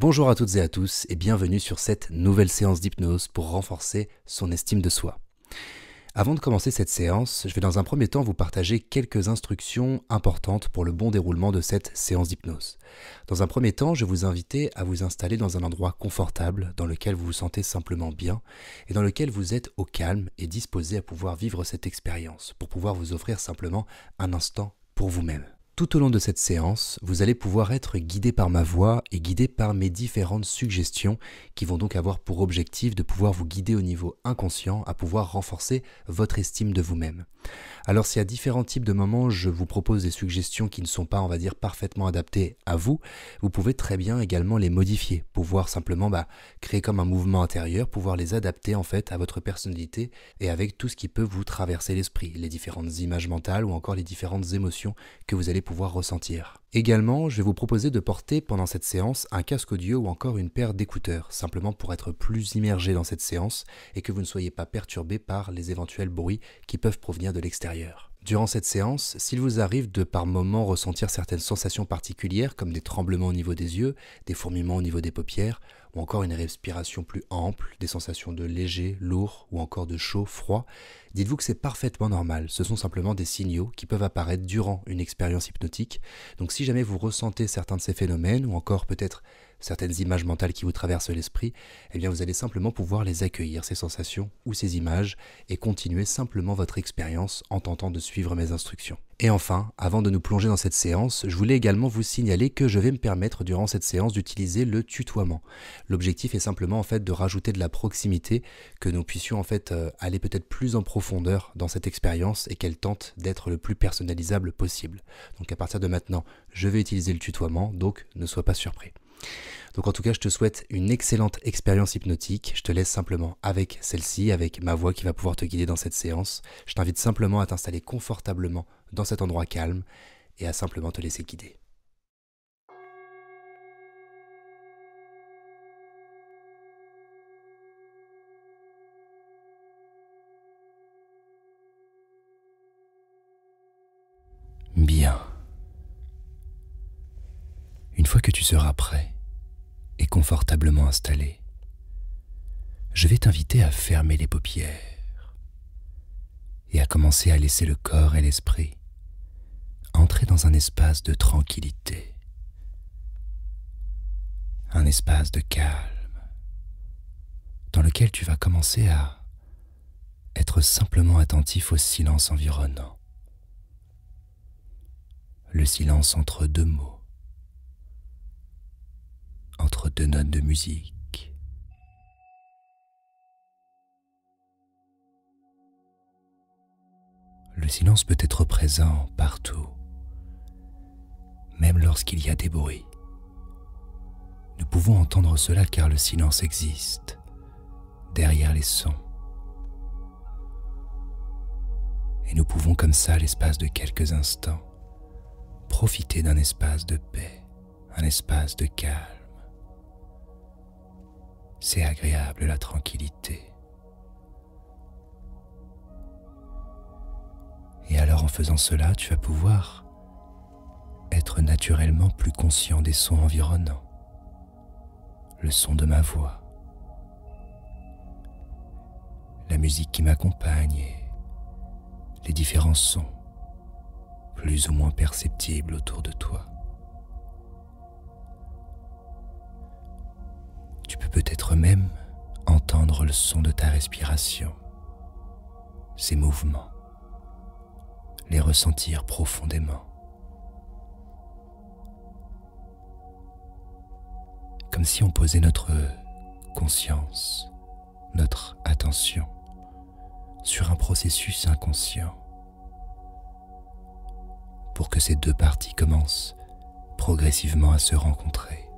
Bonjour à toutes et à tous et bienvenue sur cette nouvelle séance d'hypnose pour renforcer son estime de soi. Avant de commencer cette séance, je vais dans un premier temps vous partager quelques instructions importantes pour le bon déroulement de cette séance d'hypnose. Dans un premier temps, je vais vous inviter à vous installer dans un endroit confortable dans lequel vous vous sentez simplement bien et dans lequel vous êtes au calme et disposé à pouvoir vivre cette expérience pour pouvoir vous offrir simplement un instant pour vous-même. Tout au long de cette séance, vous allez pouvoir être guidé par ma voix et guidé par mes différentes suggestions qui vont donc avoir pour objectif de pouvoir vous guider au niveau inconscient à pouvoir renforcer votre estime de vous-même. Alors s'il y a différents types de moments, je vous propose des suggestions qui ne sont pas, on va dire, parfaitement adaptées à vous, vous pouvez très bien également les modifier, pouvoir simplement créer comme un mouvement intérieur, pouvoir les adapter en fait à votre personnalité et avec tout ce qui peut vous traverser l'esprit, les différentes images mentales ou encore les différentes émotions que vous allez pouvoir ressentir. Également, je vais vous proposer de porter pendant cette séance un casque audio ou encore une paire d'écouteurs, simplement pour être plus immergé dans cette séance et que vous ne soyez pas perturbé par les éventuels bruits qui peuvent provenir de l'extérieur. Durant cette séance, s'il vous arrive de par moments ressentir certaines sensations particulières comme des tremblements au niveau des yeux, des fourmillements au niveau des paupières, ou encore une respiration plus ample, des sensations de léger, lourd ou encore de chaud, froid, dites-vous que c'est parfaitement normal. Ce sont simplement des signaux qui peuvent apparaître durant une expérience hypnotique. Donc si jamais vous ressentez certains de ces phénomènes ou encore peut-être certaines images mentales qui vous traversent l'esprit, eh bien vous allez simplement pouvoir les accueillir, ces sensations ou ces images, et continuer simplement votre expérience en tentant de suivre mes instructions. Et enfin, avant de nous plonger dans cette séance, je voulais également vous signaler que je vais me permettre durant cette séance d'utiliser le tutoiement. L'objectif est simplement en fait de rajouter de la proximité, que nous puissions en fait aller peut-être plus en profondeur dans cette expérience et qu'elle tente d'être le plus personnalisable possible. Donc à partir de maintenant, je vais utiliser le tutoiement, donc ne sois pas surpris. Donc en tout cas, je te souhaite une excellente expérience hypnotique. Je te laisse simplement avec celle-ci, avec ma voix qui va pouvoir te guider dans cette séance. Je t'invite simplement à t'installer confortablement dans cet endroit calme et à simplement te laisser guider. Bien. Une fois que tu seras prêt et confortablement installé, je vais t'inviter à fermer les paupières et à commencer à laisser le corps et l'esprit entrer dans un espace de tranquillité, un espace de calme, dans lequel tu vas commencer à être simplement attentif au silence environnant, le silence entre deux mots, entre deux notes de musique. Le silence peut être présent partout, même lorsqu'il y a des bruits. Nous pouvons entendre cela car le silence existe derrière les sons. Et nous pouvons comme ça, à l'espace de quelques instants, profiter d'un espace de paix, un espace de calme. C'est agréable la tranquillité. Et alors en faisant cela, tu vas pouvoir être naturellement plus conscient des sons environnants. Le son de ma voix, la musique qui m'accompagne et les différents sons plus ou moins perceptibles autour de toi. Tu peux peut-être même entendre le son de ta respiration, ses mouvements, les ressentir profondément. Comme si on posait notre conscience, notre attention sur un processus inconscient pour que ces deux parties commencent progressivement à se rencontrer,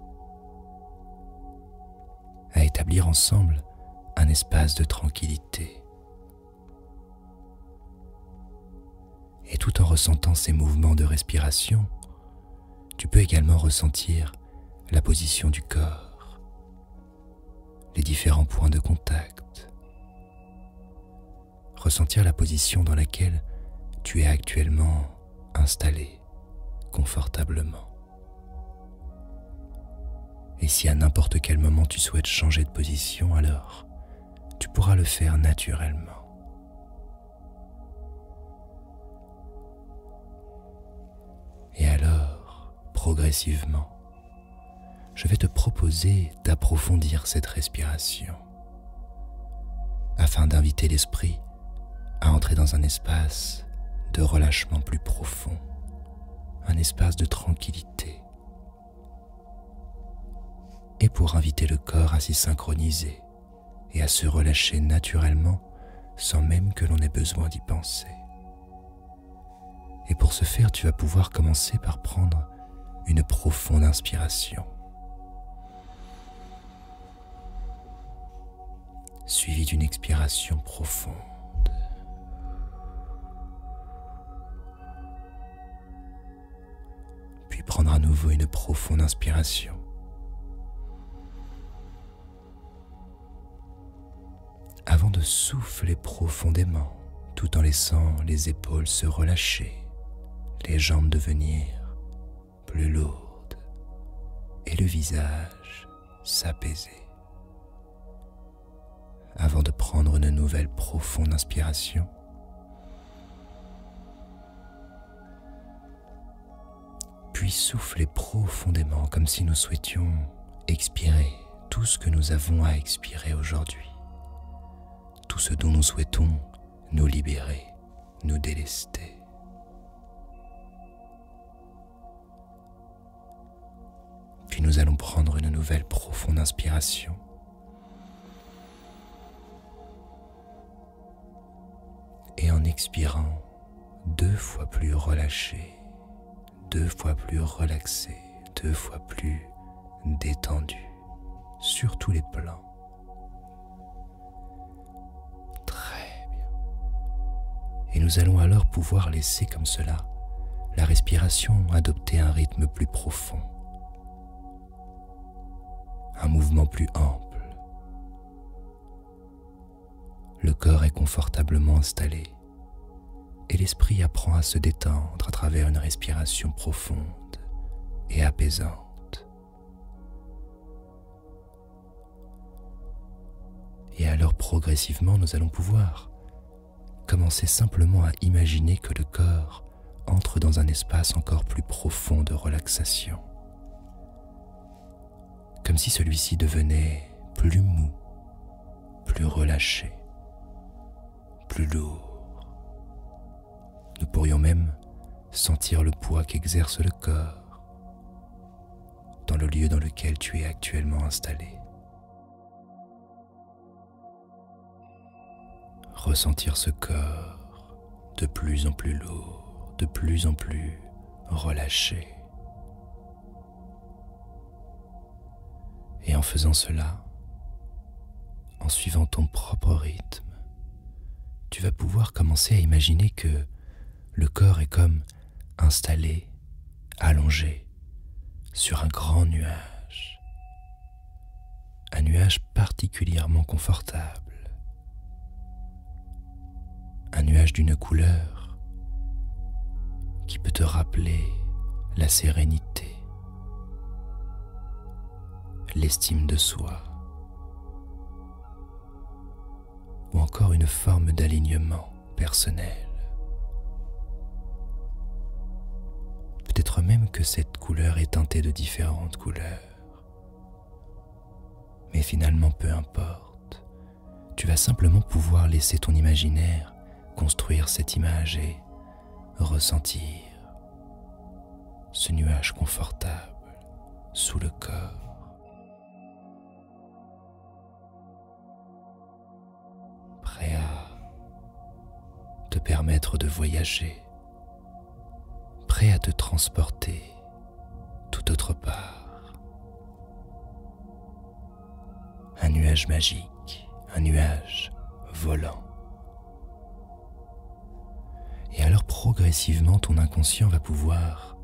à établir ensemble un espace de tranquillité. Et tout en ressentant ces mouvements de respiration, tu peux également ressentir la position du corps, les différents points de contact, ressentir la position dans laquelle tu es actuellement installé confortablement. Et si à n'importe quel moment tu souhaites changer de position, alors tu pourras le faire naturellement. Et alors, progressivement, je vais te proposer d'approfondir cette respiration afin d'inviter l'esprit à entrer dans un espace de relâchement plus profond, un espace de tranquillité. Et pour inviter le corps à s'y synchroniser et à se relâcher naturellement sans même que l'on ait besoin d'y penser. Et pour ce faire, tu vas pouvoir commencer par prendre une profonde inspiration, suivie d'une expiration profonde. Puis prendre à nouveau une profonde inspiration. Avant de souffler profondément, tout en laissant les épaules se relâcher, les jambes devenir plus lourdes et le visage s'apaiser. Avant de prendre une nouvelle profonde inspiration, puis souffler profondément comme si nous souhaitions expirer tout ce que nous avons à expirer aujourd'hui. Tout ce dont nous souhaitons nous libérer, nous délester. Puis nous allons prendre une nouvelle profonde inspiration. Et en expirant, 2 fois plus relâché, 2 fois plus relaxé, 2 fois plus détendu, sur tous les plans. Et nous allons alors pouvoir laisser comme cela la respiration adopter un rythme plus profond, un mouvement plus ample. Le corps est confortablement installé et l'esprit apprend à se détendre à travers une respiration profonde et apaisante. Et alors progressivement, nous allons pouvoir commencer simplement à imaginer que le corps entre dans un espace encore plus profond de relaxation, comme si celui-ci devenait plus mou, plus relâché, plus lourd. Nous pourrions même sentir le poids qu'exerce le corps dans le lieu dans lequel tu es actuellement installé. Ressentir ce corps de plus en plus lourd, de plus en plus relâché. Et en faisant cela, en suivant ton propre rythme, tu vas pouvoir commencer à imaginer que le corps est comme installé, allongé, sur un grand nuage. Un nuage particulièrement confortable. Un nuage d'une couleur qui peut te rappeler la sérénité, l'estime de soi, ou encore une forme d'alignement personnel. Peut-être même que cette couleur est teintée de différentes couleurs. Mais finalement, peu importe. Tu vas simplement pouvoir laisser ton imaginaire construire cette image et ressentir ce nuage confortable sous le corps. Prêt à te permettre de voyager, prêt à te transporter tout autre part. Un nuage magique, un nuage volant. Et alors progressivement, ton inconscient va pouvoir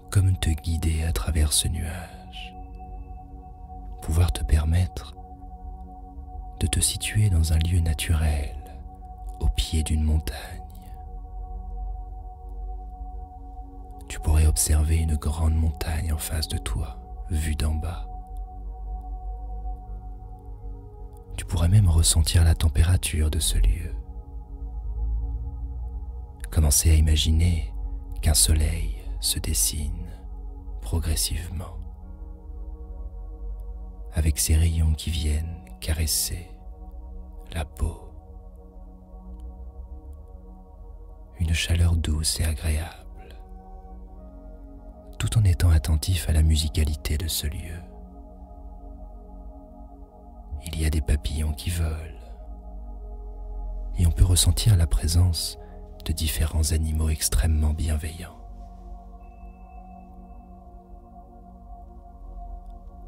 comme te guider à travers ce nuage, pouvoir te permettre de te situer dans un lieu naturel, au pied d'une montagne. Tu pourrais observer une grande montagne en face de toi, vue d'en bas, pourrais même ressentir la température de ce lieu. Commencer à imaginer qu'un soleil se dessine progressivement, avec ses rayons qui viennent caresser la peau. Une chaleur douce et agréable, tout en étant attentif à la musicalité de ce lieu. Il y a des papillons qui volent, et on peut ressentir la présence de différents animaux extrêmement bienveillants.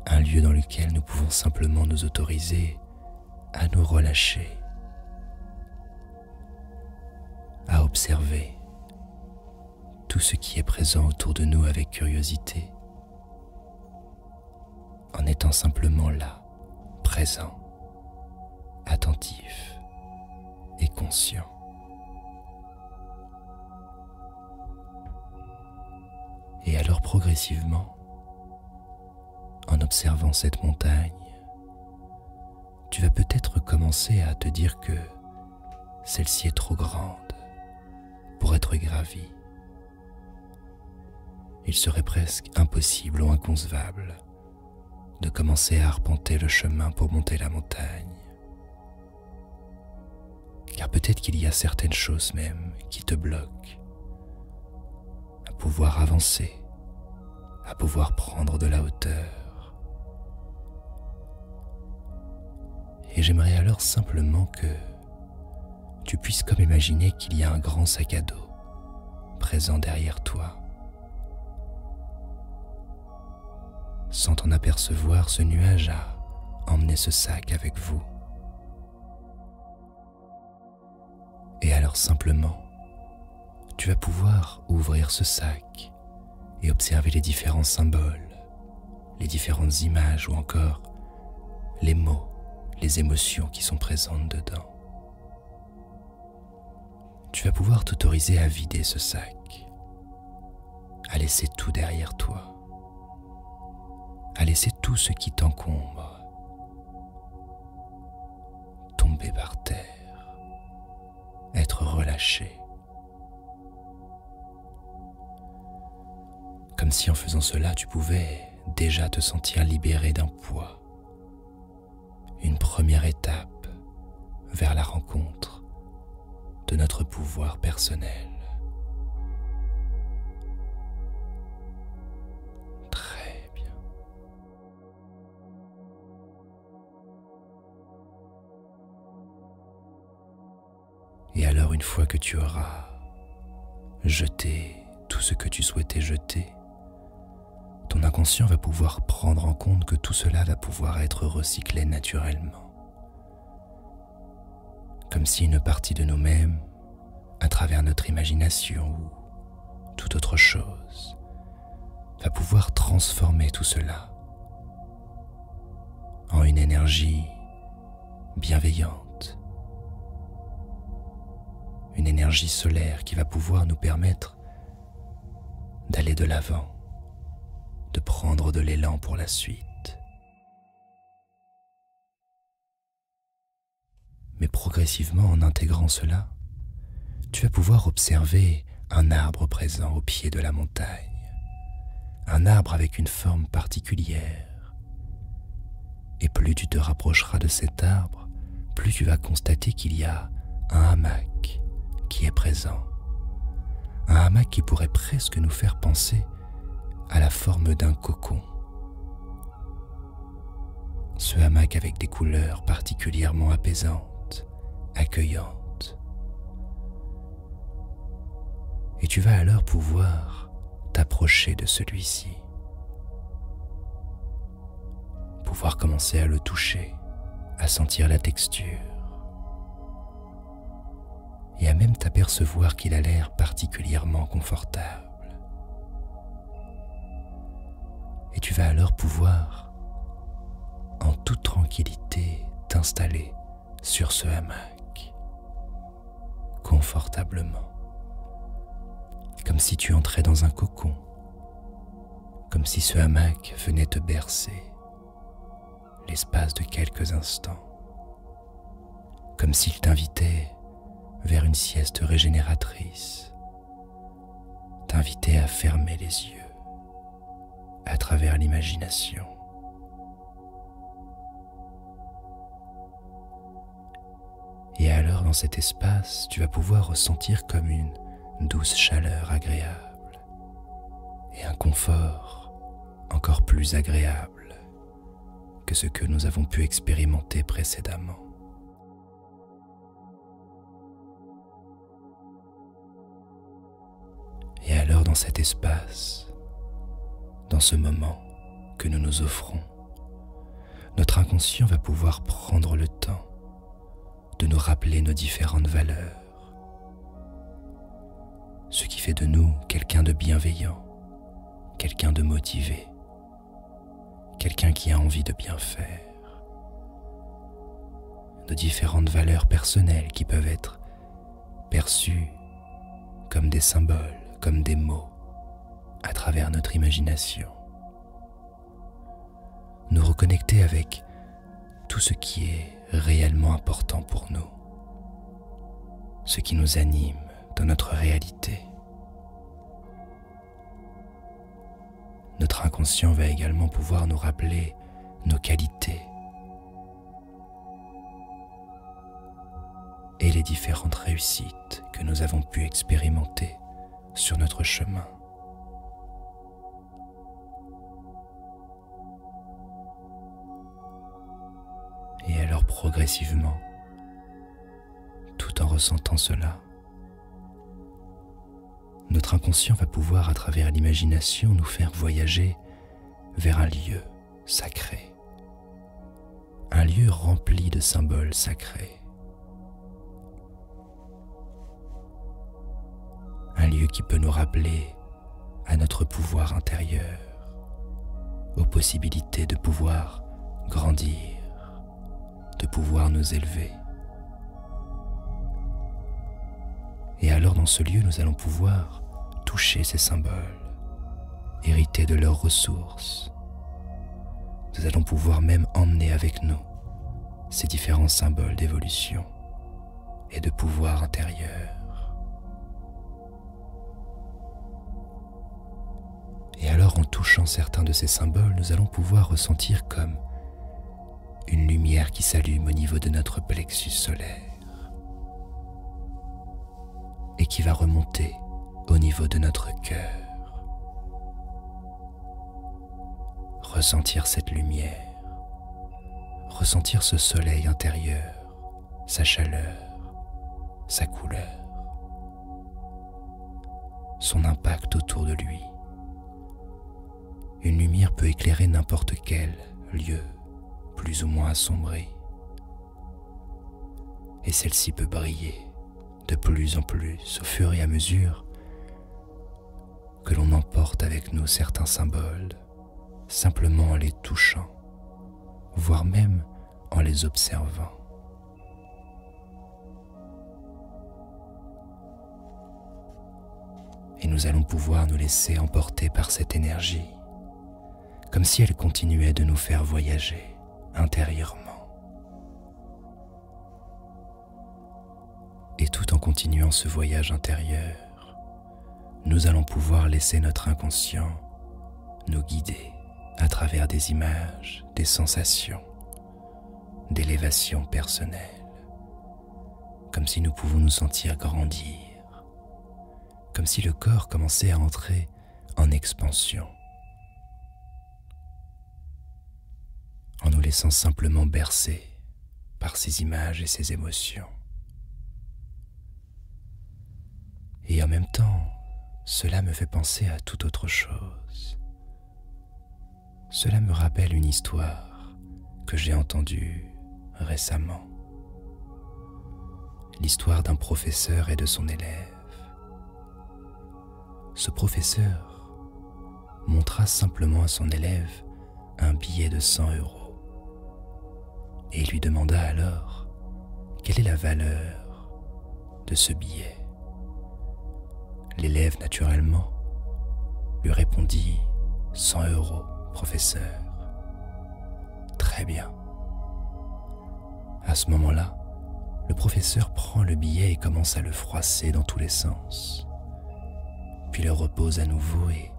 Un lieu dans lequel nous pouvons simplement nous autoriser à nous relâcher, à observer tout ce qui est présent autour de nous avec curiosité, en étant simplement là, présent, attentif et conscient. Et alors progressivement, en observant cette montagne, tu vas peut-être commencer à te dire que celle-ci est trop grande pour être gravie. Il serait presque impossible ou inconcevable de commencer à arpenter le chemin pour monter la montagne. Car peut-être qu'il y a certaines choses même qui te bloquent à pouvoir avancer, à pouvoir prendre de la hauteur. Et j'aimerais alors simplement que tu puisses comme imaginer qu'il y a un grand sac à dos présent derrière toi. Sans t'en apercevoir, ce nuage a emmené ce sac avec vous. Et alors simplement, tu vas pouvoir ouvrir ce sac et observer les différents symboles, les différentes images ou encore les mots, les émotions qui sont présentes dedans. Tu vas pouvoir t'autoriser à vider ce sac, à laisser tout derrière toi, à laisser tout ce qui t'encombre tomber par terre, être relâché. Comme si en faisant cela, tu pouvais déjà te sentir libéré d'un poids. Une première étape vers la rencontre de notre pouvoir personnel. Très bien. Et alors, une fois que tu auras jeté tout ce que tu souhaitais jeter, ton inconscient va pouvoir prendre en compte que tout cela va pouvoir être recyclé naturellement. Comme si une partie de nous-mêmes, à travers notre imagination ou toute autre chose, va pouvoir transformer tout cela en une énergie bienveillante, une énergie solaire qui va pouvoir nous permettre d'aller de l'avant, de prendre de l'élan pour la suite. Mais progressivement, en intégrant cela, tu vas pouvoir observer un arbre présent au pied de la montagne, un arbre avec une forme particulière. Et plus tu te rapprocheras de cet arbre, plus tu vas constater qu'il y a un hamac qui est présent. Un hamac qui pourrait presque nous faire penser à la forme d'un cocon. Ce hamac avec des couleurs particulièrement apaisantes, accueillantes. Et tu vas alors pouvoir t'approcher de celui-ci, pouvoir commencer à le toucher, à sentir la texture, et à même t'apercevoir qu'il a l'air particulièrement confortable. Et tu vas alors pouvoir, en toute tranquillité, t'installer sur ce hamac, confortablement, comme si tu entrais dans un cocon, comme si ce hamac venait te bercer l'espace de quelques instants. comme s'il t'invitait vers une sieste régénératrice, t'invitait à fermer les yeux à travers l'imagination. Et alors, dans cet espace, tu vas pouvoir ressentir comme une douce chaleur agréable et un confort encore plus agréable que ce que nous avons pu expérimenter précédemment. Et alors, dans cet espace, dans ce moment que nous nous offrons, notre inconscient va pouvoir prendre le temps de nous rappeler nos différentes valeurs, ce qui fait de nous quelqu'un de bienveillant, quelqu'un de motivé, quelqu'un qui a envie de bien faire, nos différentes valeurs personnelles qui peuvent être perçues comme des symboles, comme des mots, à travers notre imagination. Nous reconnecter avec tout ce qui est réellement important pour nous, ce qui nous anime dans notre réalité. Notre inconscient va également pouvoir nous rappeler nos qualités et les différentes réussites que nous avons pu expérimenter sur notre chemin. Et alors progressivement, tout en ressentant cela, notre inconscient va pouvoir, à travers l'imagination, nous faire voyager vers un lieu sacré, un lieu rempli de symboles sacrés, un lieu qui peut nous rappeler à notre pouvoir intérieur, aux possibilités de pouvoir grandir, de pouvoir nous élever. Et alors dans ce lieu, nous allons pouvoir toucher ces symboles, hériter de leurs ressources. Nous allons pouvoir même emmener avec nous ces différents symboles d'évolution et de pouvoir intérieur. Et alors en touchant certains de ces symboles, nous allons pouvoir ressentir comme une lumière qui s'allume au niveau de notre plexus solaire et qui va remonter au niveau de notre cœur. Ressentir cette lumière, ressentir ce soleil intérieur, sa chaleur, sa couleur, son impact autour de lui. Une lumière peut éclairer n'importe quel lieu, plus ou moins assombri, et celle-ci peut briller de plus en plus au fur et à mesure que l'on emporte avec nous certains symboles, simplement en les touchant, voire même en les observant. Et nous allons pouvoir nous laisser emporter par cette énergie, comme si elle continuait de nous faire voyager intérieurement. Et tout en continuant ce voyage intérieur, nous allons pouvoir laisser notre inconscient nous guider à travers des images, des sensations, d'élévation personnelle, comme si nous pouvons nous sentir grandir, comme si le corps commençait à entrer en expansion, en nous laissant simplement bercer par ces images et ces émotions. Et en même temps, cela me fait penser à toute autre chose. Cela me rappelle une histoire que j'ai entendue récemment. L'histoire d'un professeur et de son élève. Ce professeur montra simplement à son élève un billet de 100 € et lui demanda alors quelle est la valeur de ce billet. L'élève, naturellement, lui répondit « 100 €, professeur. » Très bien. À ce moment-là, le professeur prend le billet et commence à le froisser dans tous les sens, puis le repose à nouveau et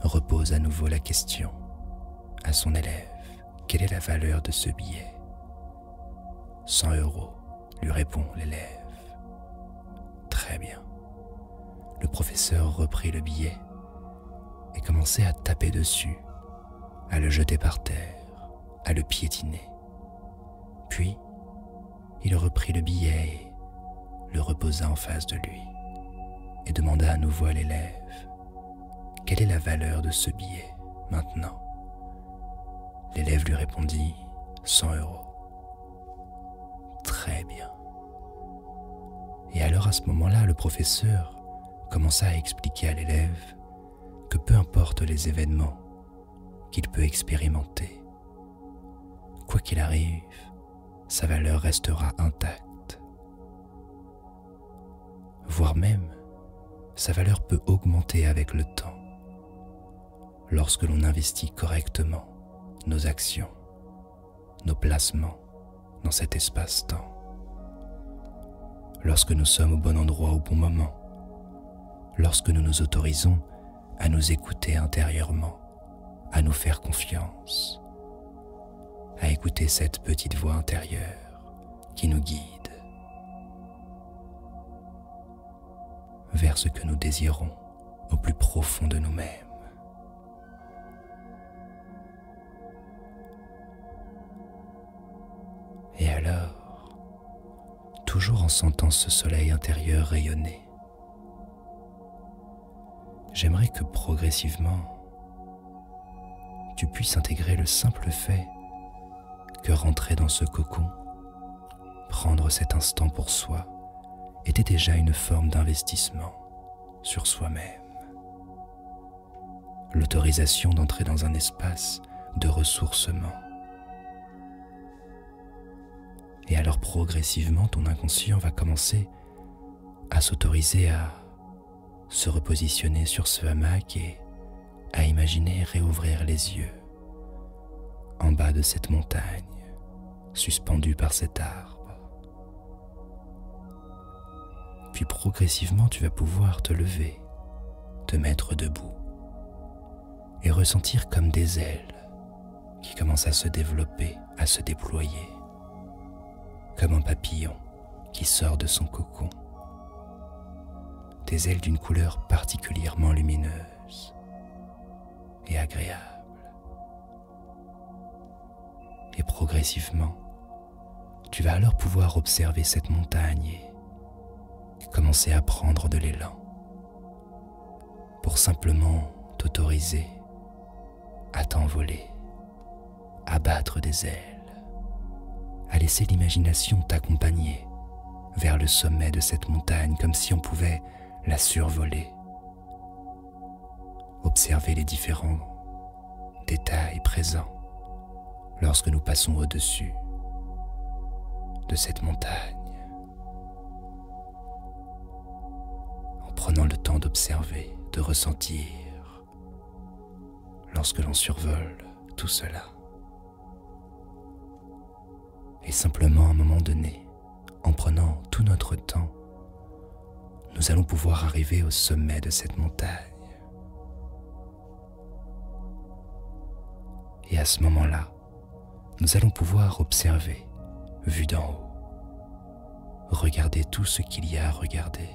repose à nouveau la question à son élève. Quelle est la valeur de ce billet ? 100 €, lui répond l'élève. Très bien. Le professeur reprit le billet et commençait à taper dessus, à le jeter par terre, à le piétiner. Puis, il reprit le billet et le reposa en face de lui et demanda à nouveau à l'élève « Quelle est la valeur de ce billet maintenant ?» L'élève lui répondit « 100 €. Très bien. Et alors à ce moment-là, le professeur commença à expliquer à l'élève que peu importe les événements qu'il peut expérimenter, quoi qu'il arrive, sa valeur restera intacte. Voire même, sa valeur peut augmenter avec le temps lorsque l'on investit correctement nos actions, nos placements dans cet espace-temps. Lorsque nous sommes au bon endroit au bon moment, lorsque nous nous autorisons à nous écouter intérieurement, à nous faire confiance, à écouter cette petite voix intérieure qui nous guide vers ce que nous désirons au plus profond de nous-mêmes. Et alors, toujours en sentant ce soleil intérieur rayonner, j'aimerais que progressivement, tu puisses intégrer le simple fait que rentrer dans ce cocon, prendre cet instant pour soi, était déjà une forme d'investissement sur soi-même. L'autorisation d'entrer dans un espace de ressourcement. Et alors progressivement, ton inconscient va commencer à s'autoriser à se repositionner sur ce hamac et à imaginer réouvrir les yeux en bas de cette montagne, suspendue par cet arbre. Puis progressivement, tu vas pouvoir te lever, te mettre debout et ressentir comme des ailes qui commencent à se développer, à se déployer, comme un papillon qui sort de son cocon. Des ailes d'une couleur particulièrement lumineuse et agréable. Et progressivement, tu vas alors pouvoir observer cette montagne et commencer à prendre de l'élan pour simplement t'autoriser à t'envoler, à battre des ailes, à laisser l'imagination t'accompagner vers le sommet de cette montagne comme si on pouvait la survoler, observer les différents détails présents lorsque nous passons au-dessus de cette montagne, en prenant le temps d'observer, de ressentir lorsque l'on survole tout cela. Et simplement à un moment donné, en prenant tout notre temps, nous allons pouvoir arriver au sommet de cette montagne. Et à ce moment-là, nous allons pouvoir observer, vu d'en haut, regarder tout ce qu'il y a à regarder,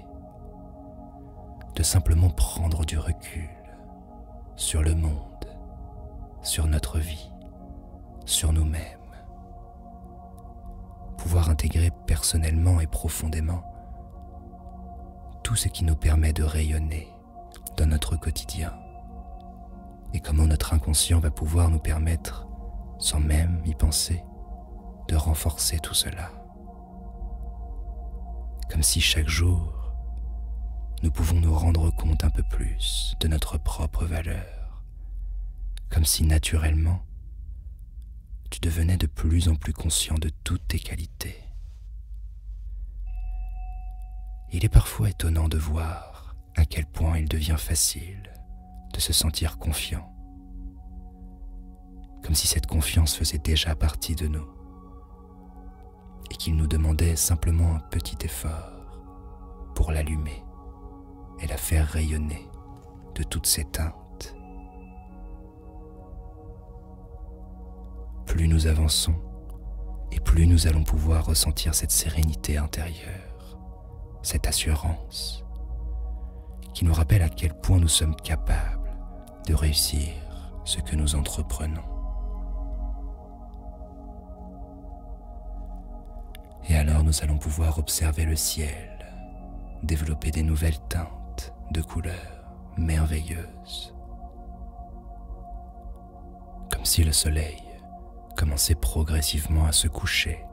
de simplement prendre du recul sur le monde, sur notre vie, sur nous-mêmes. Pouvoir intégrer personnellement et profondément tout ce qui nous permet de rayonner dans notre quotidien et comment notre inconscient va pouvoir nous permettre, sans même y penser, de renforcer tout cela. Comme si chaque jour, nous pouvons nous rendre compte un peu plus de notre propre valeur, comme si naturellement, tu devenais de plus en plus conscient de toutes tes qualités. Il est parfois étonnant de voir à quel point il devient facile de se sentir confiant, comme si cette confiance faisait déjà partie de nous. et qu'il nous demandait simplement un petit effort pour l'allumer et la faire rayonner de toutes ses teintes. Plus nous avançons, et plus nous allons pouvoir ressentir cette sérénité intérieure, cette assurance, qui nous rappelle à quel point nous sommes capables de réussir ce que nous entreprenons. Et alors nous allons pouvoir observer le ciel, développer des nouvelles teintes de couleurs merveilleuses, comme si le soleil commençait progressivement à se coucher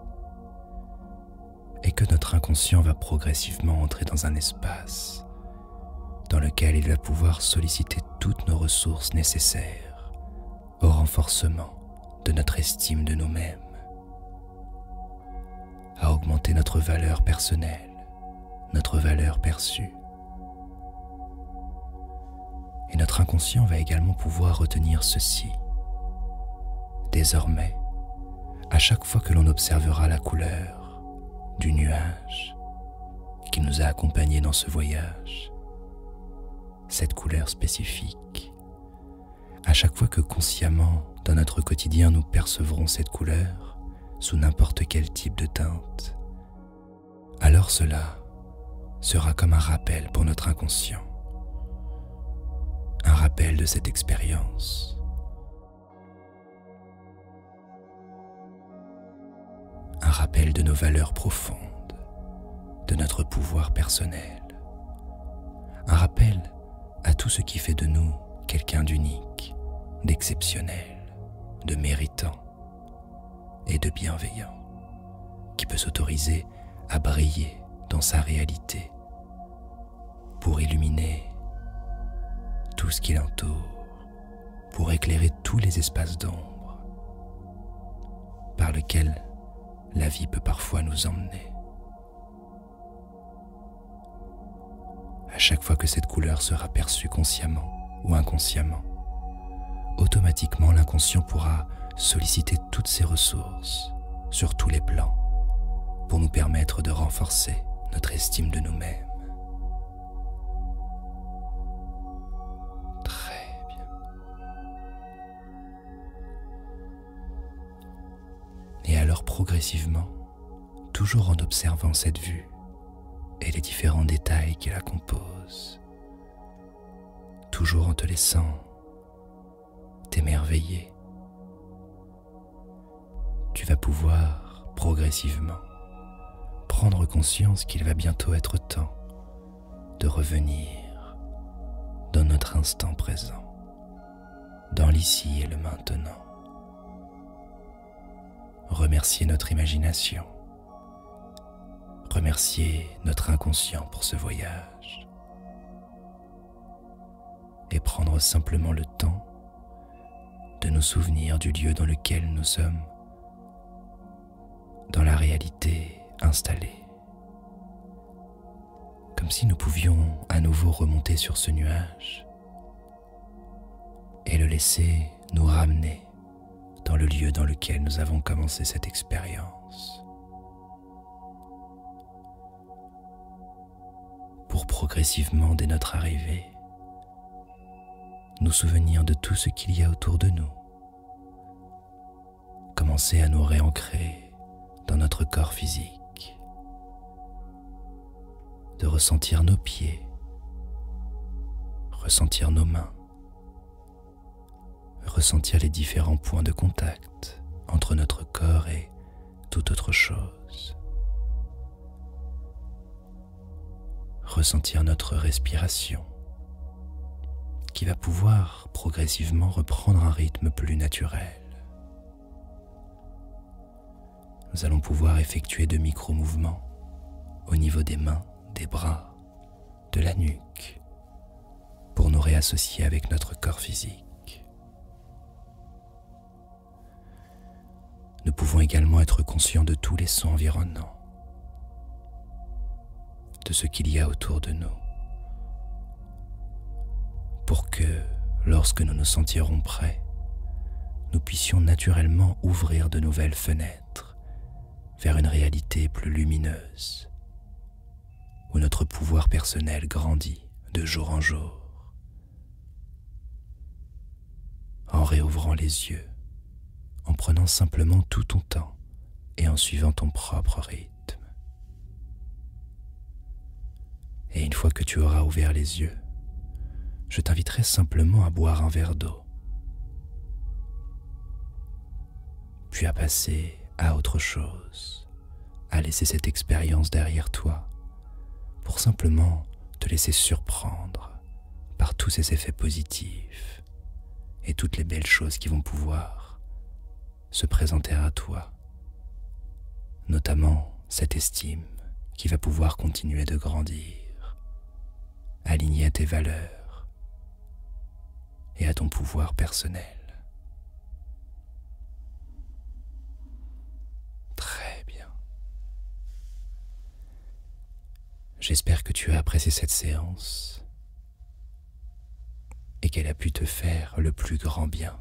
et que notre inconscient va progressivement entrer dans un espace dans lequel il va pouvoir solliciter toutes nos ressources nécessaires au renforcement de notre estime de nous-mêmes, à augmenter notre valeur personnelle, notre valeur perçue. Et notre inconscient va également pouvoir retenir ceci. Désormais, à chaque fois que l'on observera la couleur du nuage qui nous a accompagnés dans ce voyage, cette couleur spécifique, à chaque fois que consciemment, dans notre quotidien, nous percevrons cette couleur sous n'importe quel type de teinte, alors cela sera comme un rappel pour notre inconscient, un rappel de cette expérience. Un rappel de nos valeurs profondes, de notre pouvoir personnel. Un rappel à tout ce qui fait de nous quelqu'un d'unique, d'exceptionnel, de méritant et de bienveillant, qui peut s'autoriser à briller dans sa réalité pour illuminer tout ce qui l'entoure, pour éclairer tous les espaces d'ombre par lesquels la vie peut parfois nous emmener. À chaque fois que cette couleur sera perçue consciemment ou inconsciemment, automatiquement l'inconscient pourra solliciter toutes ses ressources sur tous les plans pour nous permettre de renforcer notre estime de nous-mêmes. Très bien. Et alors progressivement, toujours en observant cette vue et les différents détails qui la composent, toujours en te laissant t'émerveiller, tu vas pouvoir progressivement prendre conscience qu'il va bientôt être temps de revenir dans notre instant présent, dans l'ici et le maintenant. Remercier notre imagination, remercier notre inconscient pour ce voyage et prendre simplement le temps de nous souvenir du lieu dans lequel nous sommes, dans la réalité installée, comme si nous pouvions à nouveau remonter sur ce nuage et le laisser nous ramener dans le lieu dans lequel nous avons commencé cette expérience, pour progressivement, dès notre arrivée, nous souvenir de tout ce qu'il y a autour de nous, commencer à nous réancrer dans notre corps physique, de ressentir nos pieds, ressentir nos mains, ressentir les différents points de contact entre notre corps et toute autre chose. Ressentir notre respiration qui va pouvoir progressivement reprendre un rythme plus naturel. Nous allons pouvoir effectuer de micro-mouvements au niveau des mains, des bras, de la nuque pour nous réassocier avec notre corps physique. Nous pouvons également être conscients de tous les sons environnants, de ce qu'il y a autour de nous, pour que, lorsque nous nous sentirons prêts, nous puissions naturellement ouvrir de nouvelles fenêtres vers une réalité plus lumineuse, où notre pouvoir personnel grandit de jour en jour. En réouvrant les yeux, en prenant simplement tout ton temps et en suivant ton propre rythme. Et une fois que tu auras ouvert les yeux, je t'inviterai simplement à boire un verre d'eau, puis à passer à autre chose, à laisser cette expérience derrière toi, pour simplement te laisser surprendre par tous ces effets positifs et toutes les belles choses qui vont pouvoir se présenter à toi, notamment cette estime qui va pouvoir continuer de grandir, alignée à tes valeurs et à ton pouvoir personnel. Très bien. J'espère que tu as apprécié cette séance et qu'elle a pu te faire le plus grand bien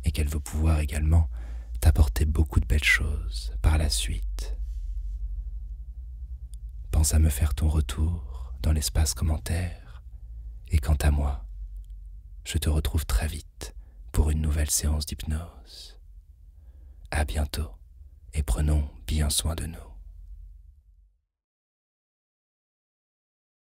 et qu'elle va pouvoir également t'apporter beaucoup de belles choses par la suite. Pense à me faire ton retour dans l'espace commentaire et quant à moi, je te retrouve très vite pour une nouvelle séance d'hypnose. À bientôt et prenons bien soin de nous.